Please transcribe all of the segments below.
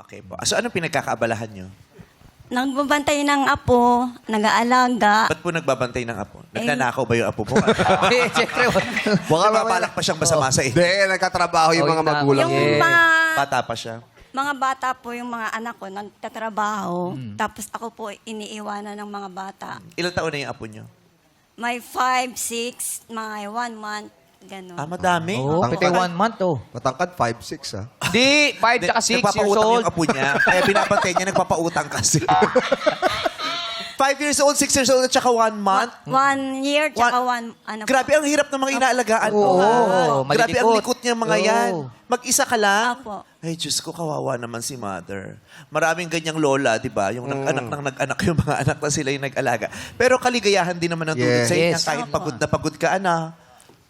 Okay po. So, anong pinagkakaabalahan nyo? Nagbabantay ng apo, nag-aalaga. Ba't po nagbabantay ng apo? Nagnanakaw ba yung apo mo? Eh, siyempre. Baka Nababalak pa siyang masama sa inyo. Hindi, nagkatrabaho yung mga magulang. Yung Bata pa siya. mga bata po, yung mga anak ko, nagtatrabaho. Tapos ako po, iniiwanan ng mga bata. Ilang taon na yung apo nyo? May 5, 6, mga 1 month, gano'n. Madami. Oo, Ang pati 1 month, oh. Matangkad, 5'6", ah. Di, 5 tsaka 6 years Nagpapautang old. yung apo niya. Kaya binabantay niya, nagpapautang kasi. 5 years old, 6 years old, at saka 1 month. 1 year, tsaka 1, ano po. Grabe, ang hirap ng mga inaalagaan. Oo, Grabe, ang malilikot. likot niya mga yan. Oo. Mag-isa ka lang. Apo. Ay, Diyos ko, kawawa naman si mother. Maraming ganyang lola, di ba? Yung nag-anak ng nag-anak, yung mga anak na sila yung nag-alaga. Pero kaligayahan din naman ang tulad Yes. sa inyo. Yes. Kahit Opo. pagod na pagod ka, ana.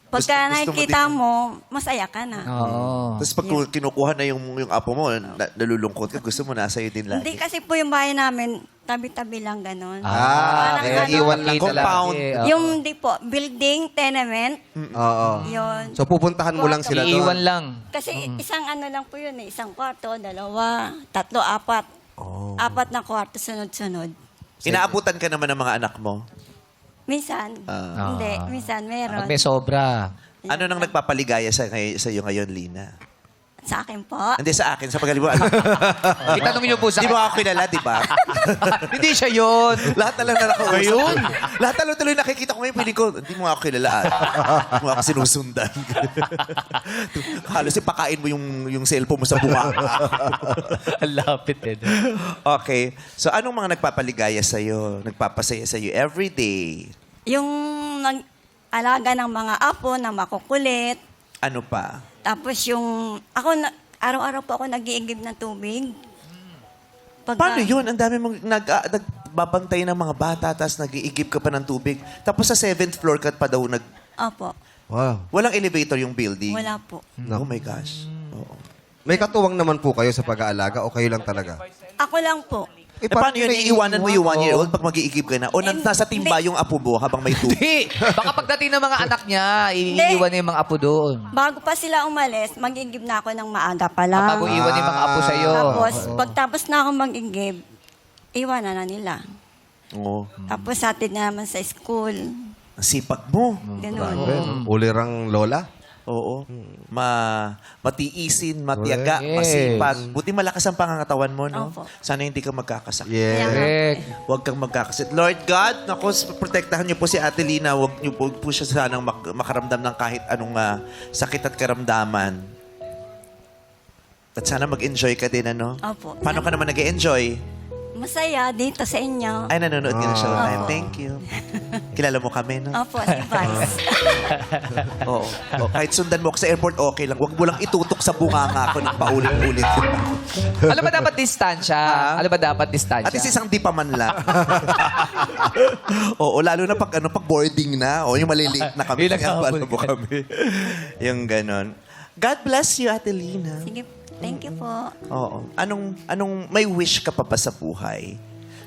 Pagka Gusto mo nakikita din- mo, masaya ka na. Oo. Tapos pag kinukuha na yung apo mo, nalulungkot ka, gusto mo nasa iyo din lagi. Hindi kasi po yung bahay namin, tabi-tabi lang gano'n. Ah, Parang kaya ano, iwan lang compound. Yung di po, building, tenement, Oo. yun. So, pupuntahan mo lang sila Iiwan doon. lang. Kasi isang ano lang po yun eh, isang kwarto, 2, 3, 4. 4 na kwarto, sunod-sunod. Inaabutan ka naman ng mga anak mo. Minsan, hindi, minsan meron. Pag may sobra. Ano nang nagpapaligaya sa iyo ngayon, Lina? Sa akin po. Hindi sa akin, sa pagkalimutan. Itanong niyo po sa Di mo ako kilala, di ba? Hindi siya yun. Lahat na lang na nakausap. Ngayon? Lahat na lang tuloy nakikita ko ngayon, piling ko, hindi mo ako kilala. Hindi mo ako sinusundan. Halos ipakain mo yung cellphone mo sa bunga. Ang lapit eh. Okay. So, anong mga nagpapaligaya sa'yo? Nagpapasaya sa'yo every day? Yung nag-alaga ng mga apo na makukulit. Ano pa? Tapos yung, araw-araw po ako nag-iigib ng tubig. Paano yun? Ang dami mong nagbabantay ng mga bata, tapos nag-iigib ka pa ng tubig. Tapos sa 7th floor ka pa daw Opo, Wow. walang elevator yung building. wala po. Oh my gosh. Oo. May katuwang naman po kayo sa pag-aalaga o kayo lang talaga? Ako lang po. Paano yun? Iiwanan mo yung 1-year-old Oo. pag mag-iigib ka na? O nasa timba yung apo mo habang may tubig? Di, baka pagdating ng mga anak niya, iiwan niya yung mga apo doon. Bago pa sila umalis, mag-igib na ako ng maaga pa lang. Bago iwan yung mga apo sa'yo. Tapos, pagtapos na ako mag-igib, iwanan na nila. Oo. Tapos, hatid na naman sa school. Ang sipag mo. Ganun. Ulirang lola? Oo. Matiisin, matiyaga, Yes. masipag. Buti malakas ang pangangatawan mo, no? Opo. Sana hindi ka magkakasakit. Yeah. Correct. Huwag kang magkakasakit. Lord God, naku, protektahan niyo po si Ate Lina. Huwag niyo po siya sanang makaramdam ng kahit anong sakit at karamdaman. At sana mag-enjoy ka din, ano? Opo. Paano ka naman nag-enjoy? Masaya dito sa inyo. Ay, nanonood ka na Showtime. Opo. Thank you. Kilala mo kami, no? Opo, si Vice. Oo. Kahit sundan mo ako sa airport, okay lang. Huwag mo lang itutok sa bunganga ako ng paulit-ulit. Alam ba dapat distansya? Alam ba dapat distansya? At least isang di pa man lang. Oo, lalo na pag boarding na. O yung maliliit na kami. Yung naghahabol mo kami. Yung ganon. God bless you, Ate Lina. Sige, thank you po. Oo. Anong may wish ka pa ba sa buhay?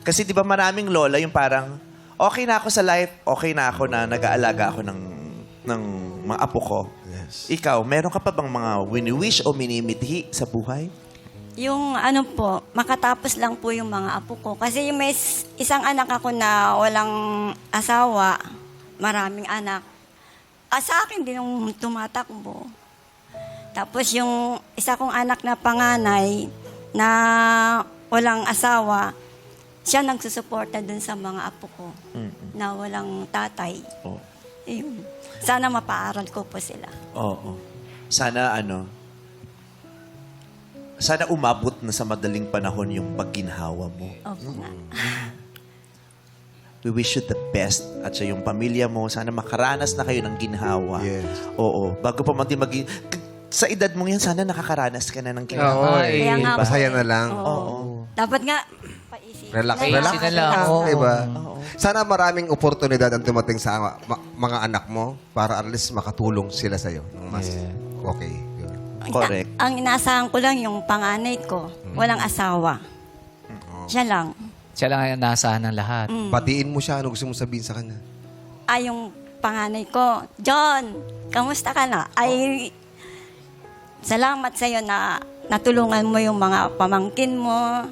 Kasi di ba maraming lola yung parang, okay na ako sa life, okay na ako na nag-aalaga ako ng mga apo ko. Yes. Ikaw, meron ka pa bang mga wini-wish o minimithi sa buhay? Yung ano po, makatapos lang po yung mga apo ko. Kasi yung may isang anak ako na walang asawa, maraming anak. Sa akin din yung tumatakbo. Tapos yung isa kong anak na panganay na walang asawa, siya nagsusuporta dun sa mga apo ko na walang tatay. Oo. Ayun. Sana mapaaral ko po sila. Oo. Sana sana umabot na sa madaling panahon yung pagginhawa mo. Opo nga. We wish you the best at sa yung pamilya mo. Sana makaranas na kayo ng ginhawa. Yes. Oo. Bago pa man din sa edad mo yan, sana nakakaranas ka na ng Oo, ginhawa. eh. Kaya nga po Masaya eh. na lang. Oo. Dapat nga, paisip. Relax, Relax relax. na lang. Oo. Diba? Sana maraming oportunidad ang dumating sa mga anak mo para at least makatulong sila sa'yo. Ng mas okay. Yun. Correct. Ang inaasahan ko lang yung panganay ko, walang asawa. Siya lang. Siya lang ang naasahan ng lahat. Batiin mo siya. Ano gusto mo sabihin sa kanya? Ay, yung panganay ko, John, kamusta ka na? Ay, salamat sa'yo na natulungan mo yung mga pamangkin mo,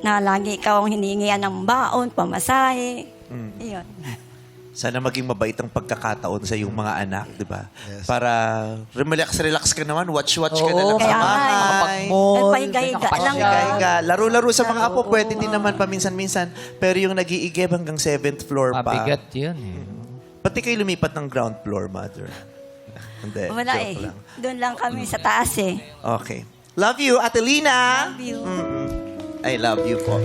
na lagi ikaw ang hiningian ng baon, pamasahe. Iyon. Sana maging mabait ang pagkakataon sa iyong mga anak, di ba? Yes. Para relax ka naman, watch ka na lang Oo, sa kaya nga, bahay. makapag-mall, Pahiga-higa lang. Higa-higa. Laro-laro sa mga apo, pwede din naman paminsan-minsan. Pero yung nag-iigib hanggang 7th floor pa. Mabigat yun eh. Pati kayo lumipat ng ground floor, mother. Hindi, Wala joke eh. lang. Doon lang kami sa taas eh. Okay. Love you, Atelina. Love you. I love you po.